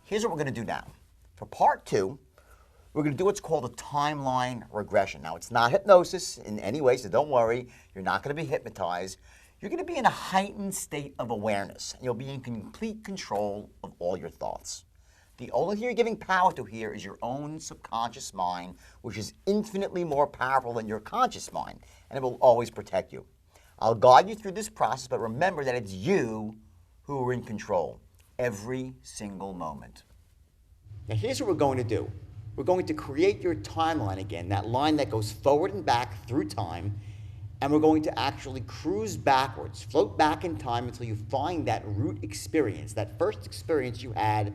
Here's what we're going to do now. For part 2, we're going to do what's called a timeline regression. Now, it's not hypnosis in any way, so don't worry. You're not going to be hypnotized. You're going to be in a heightened state of awareness, and you'll be in complete control of all your thoughts. The only thing you're giving power to here is your own subconscious mind, which is infinitely more powerful than your conscious mind, and it will always protect you. I'll guide you through this process, but remember that it's you who are in control every single moment. Now, here's what we're going to do. We're going to create your timeline again, that line that goes forward and back through time, and we're going to actually cruise backwards, float back in time until you find that root experience, that first experience you had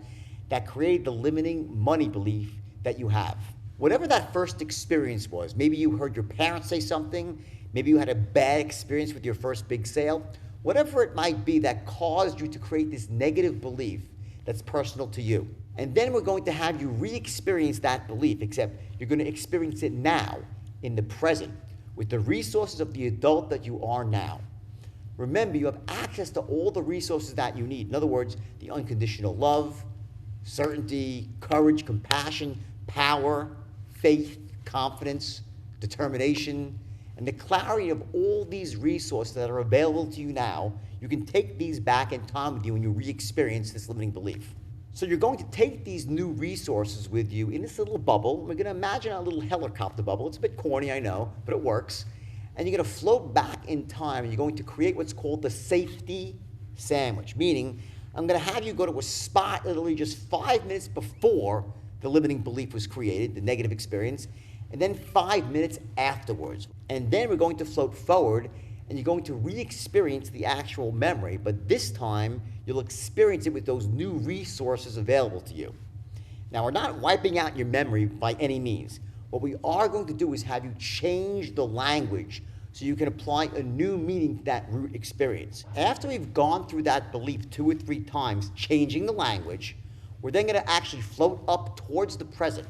that created the limiting money belief that you have. Whatever that first experience was, maybe you heard your parents say something, maybe you had a bad experience with your first big sale, whatever it might be that caused you to create this negative belief that's personal to you. And then we're going to have you re-experience that belief, except you're going to experience it now, in the present, with the resources of the adult that you are now. Remember, you have access to all the resources that you need. In other words, the unconditional love, certainty, courage, compassion, power, faith, confidence, determination, and the clarity of all these resources that are available to you now. You can take these back in time with you when you re-experience this limiting belief. So you're going to take these new resources with you in this little bubble. We're going to imagine a little helicopter bubble. It's a bit corny, I know, but it works. And you're going to float back in time, and you're going to create what's called the safety sandwich, meaning I'm going to have you go to a spot literally just 5 minutes before the limiting belief was created, the negative experience, and then 5 minutes afterwards. And then we're going to float forward, and you're going to re-experience the actual memory, but this time you'll experience it with those new resources available to you. Now, we're not wiping out your memory by any means. What we are going to do is have you change the language so you can apply a new meaning to that root experience. After we've gone through that belief 2 or 3 times, changing the language, we're then going to actually float up towards the present.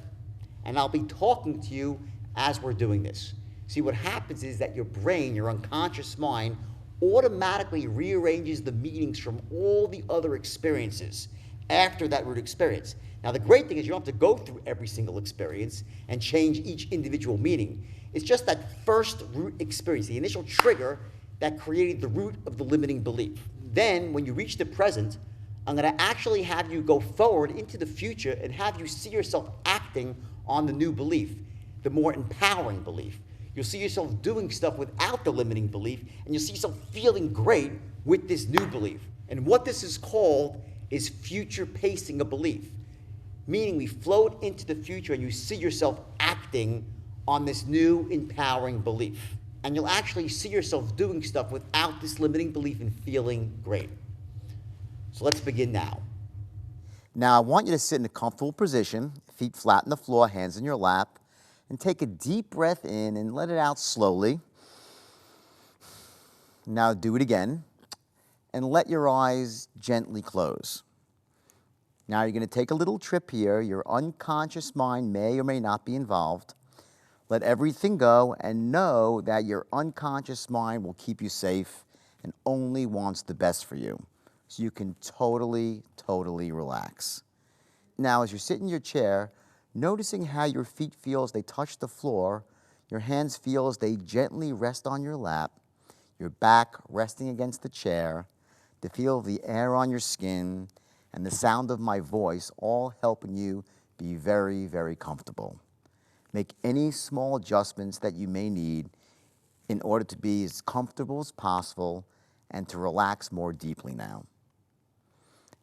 And I'll be talking to you as we're doing this. See, what happens is that your brain, your unconscious mind, automatically rearranges the meanings from all the other experiences after that root experience. Now, the great thing is you don't have to go through every single experience and change each individual meaning. It's just that first root experience, the initial trigger that created the root of the limiting belief. Then, when you reach the present, I'm going to actually have you go forward into the future and have you see yourself acting on the new belief, the more empowering belief. You'll see yourself doing stuff without the limiting belief, and you'll see yourself feeling great with this new belief. And what this is called is future pacing a belief, meaning we float into the future and you see yourself acting on this new empowering belief. And you'll actually see yourself doing stuff without this limiting belief and feeling great. So let's begin now. Now, I want you to sit in a comfortable position, feet flat on the floor, hands in your lap, and take a deep breath in and let it out slowly. Now do it again, and let your eyes gently close. Now you're going to take a little trip here. Your unconscious mind may or may not be involved. Let everything go and know that your unconscious mind will keep you safe and only wants the best for you. So you can totally relax. Now, as you sit in your chair, noticing how your feet feel as they touch the floor, your hands feel as they gently rest on your lap, your back resting against the chair, the feel of the air on your skin, and the sound of my voice all helping you be very comfortable. Make any small adjustments that you may need in order to be as comfortable as possible and to relax more deeply now.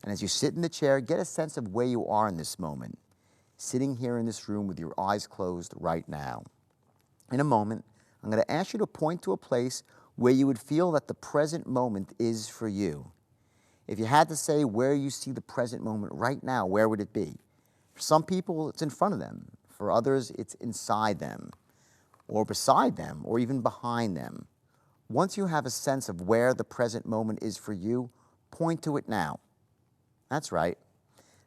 And as you sit in the chair, get a sense of where you are in this moment, sitting here in this room with your eyes closed right now. In a moment, I'm going to ask you to point to a place where you would feel that the present moment is for you. If you had to say where you see the present moment right now, where would it be? For some people, it's in front of them. For others, it's inside them, or beside them, or even behind them. Once you have a sense of where the present moment is for you, point to it now. That's right.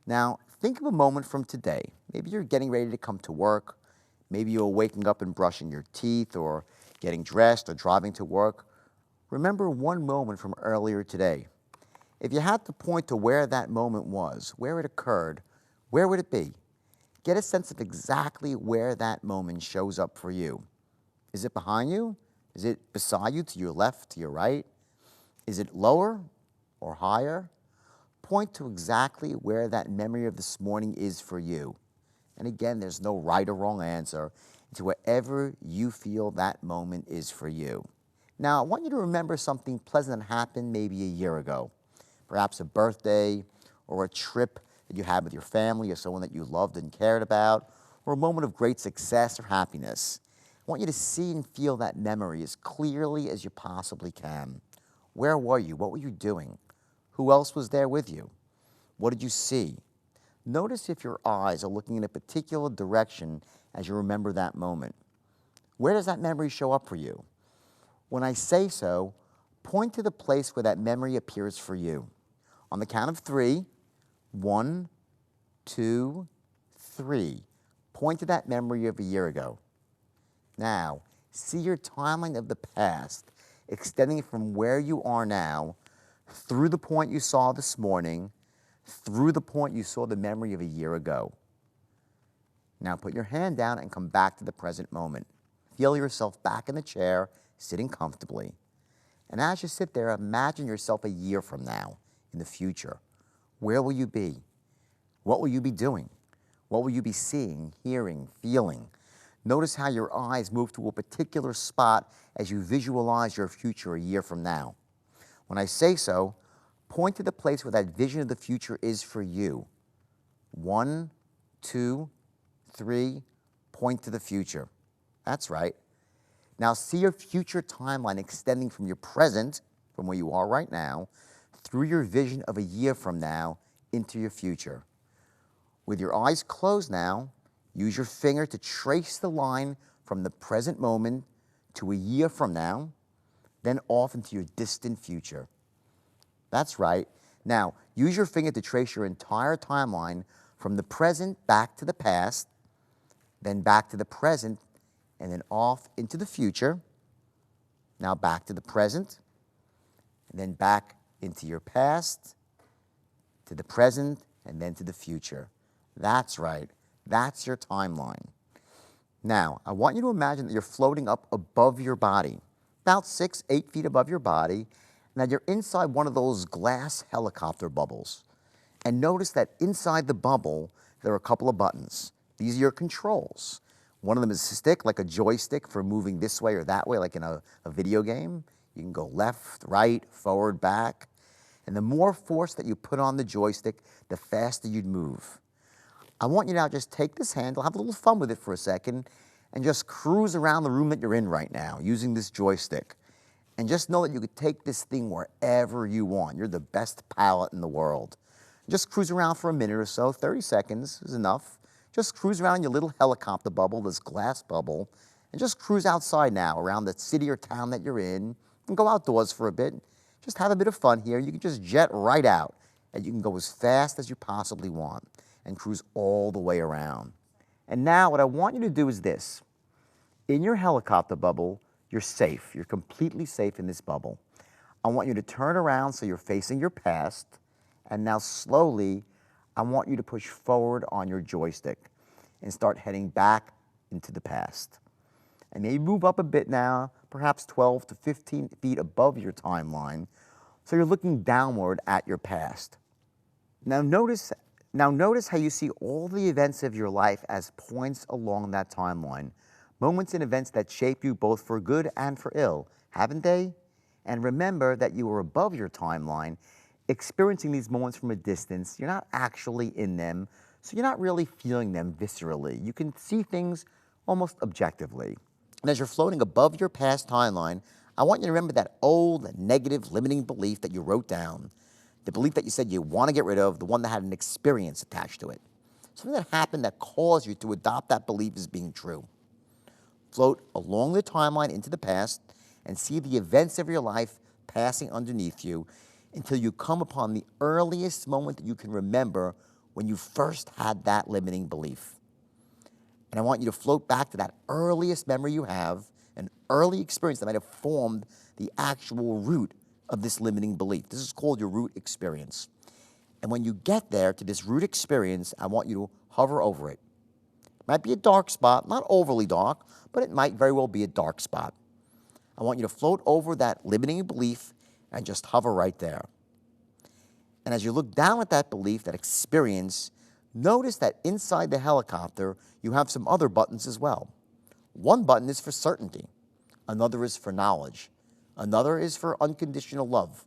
Now, think of a moment from today. Maybe you're getting ready to come to work. Maybe you're waking up and brushing your teeth, or getting dressed, or driving to work. Remember one moment from earlier today. If you had to point to where that moment was, where it occurred, where would it be? Get a sense of exactly where that moment shows up for you. Is it behind you? Is it beside you, to your left, to your right? Is it lower or higher? Point to exactly where that memory of this morning is for you. And again, there's no right or wrong answer. It's wherever you feel that moment is for you. Now, I want you to remember something pleasant that happened maybe a year ago. Perhaps a birthday or a trip that you had with your family or someone that you loved and cared about, or a moment of great success or happiness. I want you to see and feel that memory as clearly as you possibly can. Where were you? What were you doing? Who else was there with you? What did you see? Notice if your eyes are looking in a particular direction as you remember that moment. Where does that memory show up for you? When I say so, point to the place where that memory appears for you. On the count of 3, 1, 2, 3. Point to that memory of a year ago. Now, see your timeline of the past extending from where you are now through the point you saw this morning, through the point you saw the memory of a year ago. Now put your hand down and come back to the present moment. Feel yourself back in the chair, sitting comfortably. And as you sit there, imagine yourself a year from now, in the future. Where will you be? What will you be doing? What will you be seeing, hearing, feeling? Notice how your eyes move to a particular spot as you visualize your future a year from now. When I say so, point to the place where that vision of the future is for you. 1, 2, 3, point to the future. That's right. Now see your future timeline extending from your present, from where you are right now, through your vision of a year from now into your future. With your eyes closed now, use your finger to trace the line from the present moment to a year from now, then off into your distant future. That's right. Now, use your finger to trace your entire timeline from the present back to the past, then back to the present, and then off into the future. Now back to the present, and then back into your past, to the present, and then to the future. That's right. That's your timeline. Now, I want you to imagine that you're floating up above your body, about 6, 8 feet above your body, and that you're inside one of those glass helicopter bubbles. And notice that inside the bubble, there are a couple of buttons. These are your controls. One of them is a stick, like a joystick for moving this way or that way, like in a video game. You can go left, right, forward, back. And the more force that you put on the joystick, the faster you'd move. I want you now just take this handle, have a little fun with it for a second, and just cruise around the room that you're in right now using this joystick. And just know that you could take this thing wherever you want. You're the best pilot in the world. Just cruise around for a minute or so, 30 seconds is enough. Just cruise around your little helicopter bubble, this glass bubble, and just cruise outside now around the city or town that you're in, and go outdoors for a bit. Just have a bit of fun here. You can just jet right out, and you can go as fast as you possibly want and cruise all the way around. And now what I want you to do is this. In your helicopter bubble, you're safe. You're completely safe in this bubble. I want you to turn around so you're facing your past, and now slowly, I want you to push forward on your joystick and start heading back into the past. And maybe move up a bit now, perhaps 12 to 15 feet above your timeline, so you're looking downward at your past. Now notice how you see all the events of your life as points along that timeline, moments and events that shape you both for good and for ill, haven't they? And remember that you are above your timeline, experiencing these moments from a distance. You're not actually in them, so you're not really feeling them viscerally. You can see things almost objectively. And as you're floating above your past timeline, I want you to remember that old negative limiting belief that you wrote down, the belief that you said you want to get rid of, the one that had an experience attached to it. Something that happened that caused you to adopt that belief as being true. Float along the timeline into the past and see the events of your life passing underneath you until you come upon the earliest moment that you can remember when you first had that limiting belief. And I want you to float back to that earliest memory you have, an early experience that might have formed the actual root of this limiting belief. This is called your root experience. And when you get there to this root experience, I want you to hover over it. It might be a dark spot, not overly dark, but it might very well be a dark spot. I want you to float over that limiting belief and just hover right there. And as you look down at that belief, that experience, notice that inside the helicopter, you have some other buttons as well. One button is for certainty. Another is for knowledge. Another is for unconditional love.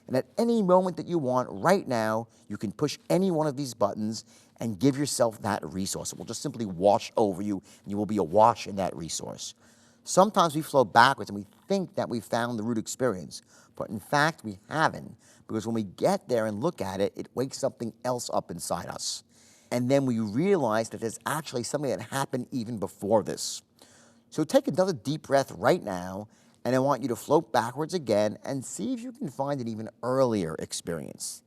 And at any moment that you want, right now, you can push any one of these buttons and give yourself that resource. It will just simply wash over you, and you will be awash in that resource. Sometimes we flow backwards and we think that we found the root experience, but in fact, we haven't, because when we get there and look at it, it wakes something else up inside us. And then we realize that there's actually something that happened even before this. So take another deep breath right now, and I want you to float backwards again and see if you can find an even earlier experience.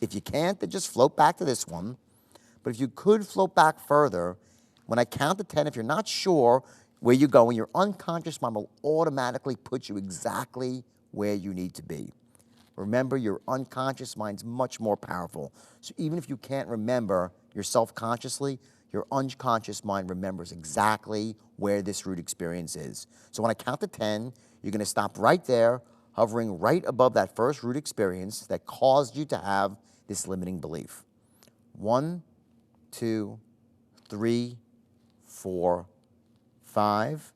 If you can't, then just float back to this one. But if you could float back further, when I count to 10, if you're not sure where you're going, your unconscious mind will automatically put you exactly where you need to be. Remember, your unconscious mind's much more powerful. So even if you can't remember yourself consciously, your unconscious mind remembers exactly where this root experience is. So when I count to 10, you're going to stop right there, hovering right above that first root experience that caused you to have this limiting belief. 1, 2, 3, 4, 5,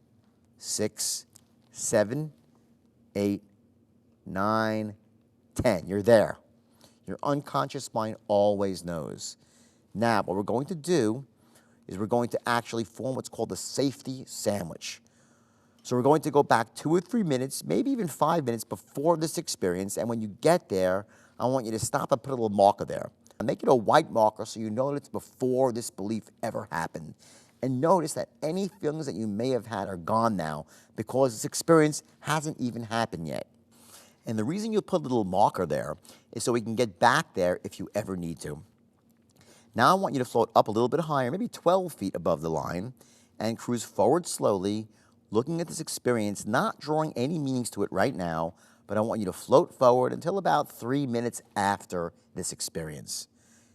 6, 7, 8, 9, 10. You're there. Your unconscious mind always knows. Now, what we're going to do is we're going to actually form what's called a safety sandwich. So we're going to go back 2 or 3 minutes, maybe even 5 minutes before this experience, and when you get there, I want you to stop and put a little marker there. And make it a white marker so you know that it's before this belief ever happened. And notice that any feelings that you may have had are gone now because this experience hasn't even happened yet. And the reason you put a little marker there is so we can get back there if you ever need to. Now I want you to float up a little bit higher, maybe 12 feet above the line, and cruise forward slowly, looking at this experience, not drawing any meanings to it right now, but I want you to float forward until about 3 minutes after this experience.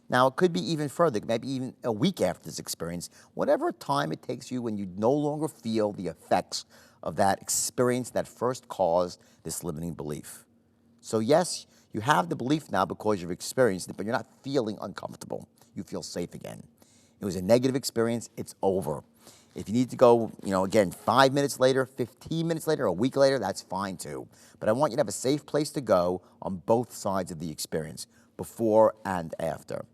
Now, it could be even further, maybe even a week after this experience, whatever time it takes you when you no longer feel the effects of that experience that first caused this limiting belief. So yes, you have the belief now because you've experienced it, but you're not feeling uncomfortable. You feel safe again. It was a negative experience, it's over. If you need to go, again, 5 minutes later, 15 minutes later, a week later, that's fine too. But I want you to have a safe place to go on both sides of the experience, before and after.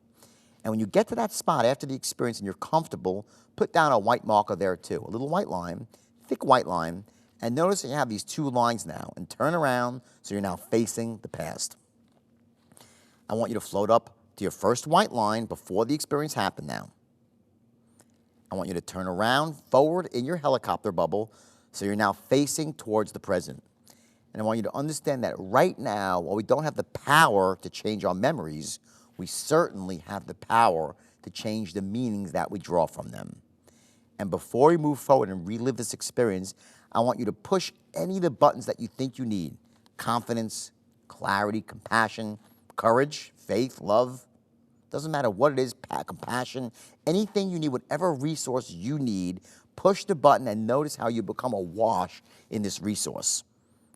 And when you get to that spot after the experience and you're comfortable, put down a white marker there too, a little white line, thick white line, and notice that you have these 2 lines now, and turn around so you're now facing the past. I want you to float up to your first white line before the experience happened now. I want you to turn around forward in your helicopter bubble so you're now facing towards the present. And I want you to understand that right now, while we don't have the power to change our memories, we certainly have the power to change the meanings that we draw from them. And before we move forward and relive this experience, I want you to push any of the buttons that you think you need. Confidence, clarity, compassion, courage, faith, love. Doesn't matter what it is, compassion, anything you need, whatever resource you need, push the button and notice how you become awash in this resource.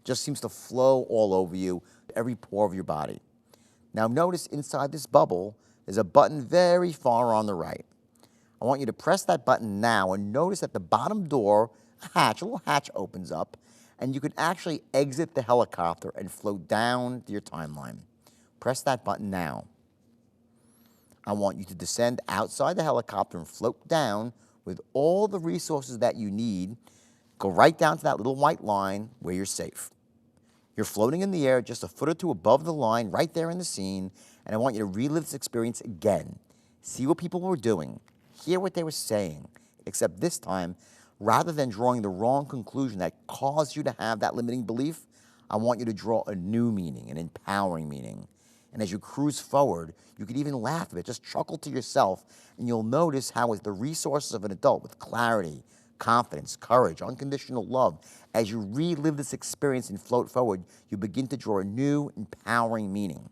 Just seems to flow all over you, every pore of your body. Now notice inside this bubble, there's a button very far on the right. I want you to press that button now and notice at the bottom door, a little hatch opens up, and you can actually exit the helicopter and float down to your timeline. Press that button now. I want you to descend outside the helicopter and float down with all the resources that you need. Go right down to that little white line where you're safe. You're floating in the air just a foot or 2 above the line, right there in the scene, and I want you to relive this experience again. See what people were doing, hear what they were saying, except this time, rather than drawing the wrong conclusion that caused you to have that limiting belief, I want you to draw a new meaning, an empowering meaning. And as you cruise forward, you could even laugh a bit, just chuckle to yourself, and you'll notice how with the resources of an adult, with clarity, confidence, courage, unconditional love, as you relive this experience and float forward, you begin to draw a new, empowering meaning.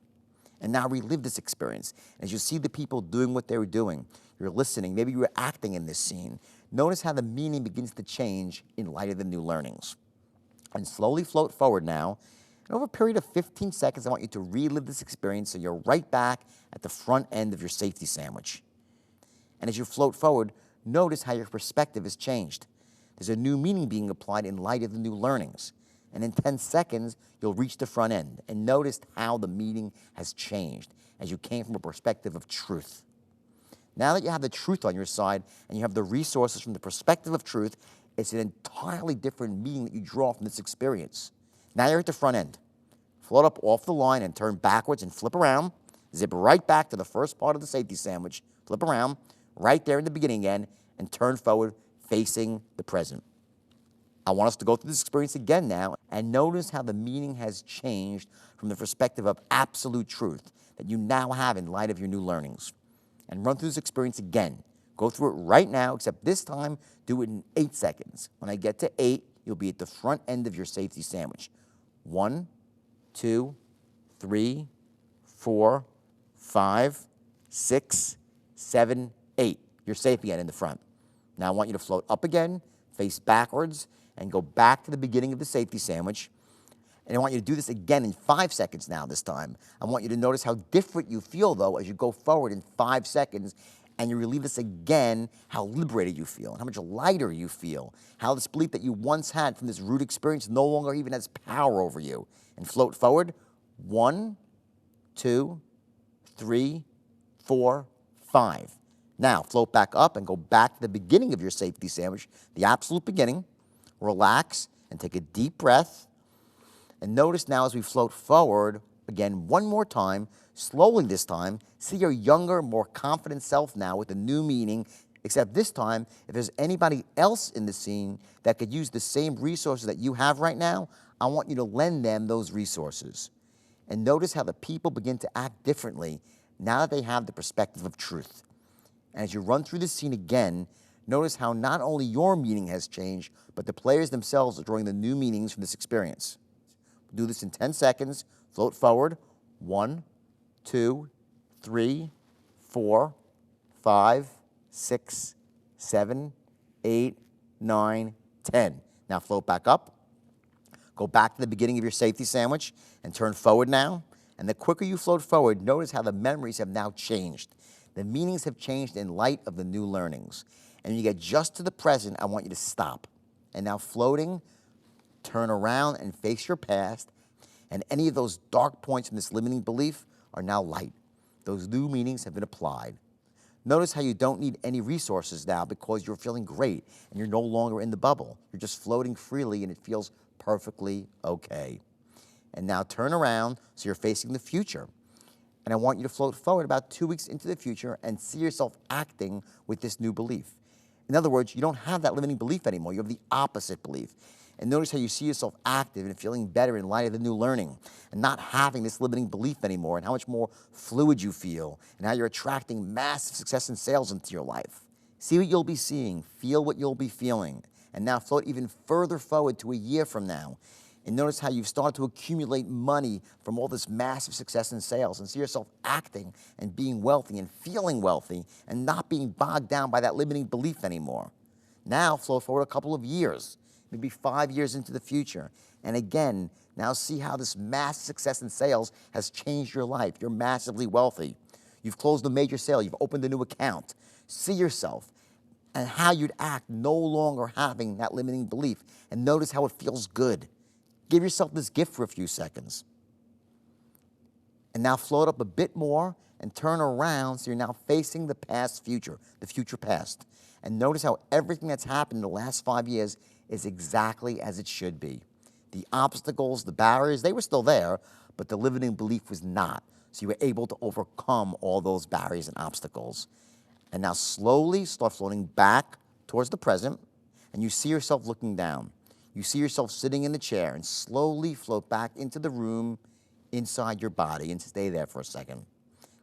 And now relive this experience. As you see the people doing what they were doing, you're listening, maybe you were acting in this scene. Notice how the meaning begins to change in light of the new learnings. And slowly float forward now. And over a period of 15 seconds, I want you to relive this experience so you're right back at the front end of your safety sandwich. And as you float forward, notice how your perspective has changed. There's a new meaning being applied in light of the new learnings. And in 10 seconds, you'll reach the front end. And notice how the meaning has changed as you came from a perspective of truth. Now that you have the truth on your side and you have the resources from the perspective of truth, it's an entirely different meaning that you draw from this experience. Now you're at the front end. Float up off the line and turn backwards and flip around. Zip right back to the first part of the safety sandwich. Flip around, right there in the beginning again, and turn forward facing the present. I want us to go through this experience again now and notice how the meaning has changed from the perspective of absolute truth that you now have in light of your new learnings. And run through this experience again. Go through it right now, except this time, do it in 8 seconds. When I get to 8, you'll be at the front end of your safety sandwich. 1, 2, 3, 4, 5, 6, 7, 8. You're safe again in the front. Now I want you to float up again, face backwards, and go back to the beginning of the safety sandwich. And I want you to do this again in 5 seconds now this time. I want you to notice how different you feel, though, as you go forward in 5 seconds, and you relive this again, how liberated you feel, and how much lighter you feel, how this belief that you once had from this root experience no longer even has power over you. And float forward. 1, 2, 3, 4, 5. Now, float back up and go back to the beginning of your safety sandwich, the absolute beginning. Relax and take a deep breath. And notice now as we float forward, again, one more time, slowly this time, see your younger, more confident self now with a new meaning, except this time, if there's anybody else in the scene that could use the same resources that you have right now, I want you to lend them those resources. And notice how the people begin to act differently now that they have the perspective of truth. And as you run through this scene again, notice how not only your meaning has changed, but the players themselves are drawing the new meanings from this experience. Do this in 10 seconds. Float forward. 1, 2, 3, 4, 5, 6, 7, 8, 9, 10. Now float back up. Go back to the beginning of your safety sandwich and turn forward now. And the quicker you float forward, notice how the memories have now changed. The meanings have changed in light of the new learnings. And when you get just to the present, I want you to stop. And now floating, turn around and face your past, and any of those dark points from this limiting belief are now light. Those new meanings have been applied. Notice how you don't need any resources now because you're feeling great and you're no longer in the bubble. You're just floating freely and it feels perfectly okay. And now turn around so you're facing the future. And I want you to float forward about 2 weeks into the future and see yourself acting with this new belief. In other words, you don't have that limiting belief anymore. You have the opposite belief. And notice how you see yourself active and feeling better in light of the new learning and not having this limiting belief anymore, and how much more fluid you feel and how you're attracting massive success and sales into your life. See what you'll be seeing, feel what you'll be feeling, and now float even further forward to a year from now. And notice how you've started to accumulate money from all this massive success in sales, and see yourself acting and being wealthy and feeling wealthy and not being bogged down by that limiting belief anymore. Now float forward a couple of years, maybe 5 years into the future. And again, now see how this massive success in sales has changed your life. You're massively wealthy. You've closed a major sale. You've opened a new account. See yourself and how you'd act no longer having that limiting belief. And notice how it feels good. Give yourself this gift for a few seconds. And now float up a bit more and turn around so you're now facing the past future, the future past. And notice how everything that's happened in the last 5 years is exactly as it should be. The obstacles, the barriers, they were still there, but the limiting belief was not. So you were able to overcome all those barriers and obstacles. And now slowly start floating back towards the present, and you see yourself looking down. You see yourself sitting in the chair, and slowly float back into the room inside your body and stay there for a second.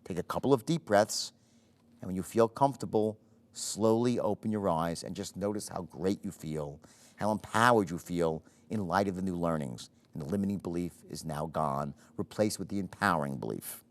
Take a couple of deep breaths, and when you feel comfortable, slowly open your eyes and just notice how great you feel, how empowered you feel in light of the new learnings. And the limiting belief is now gone, replaced with the empowering belief.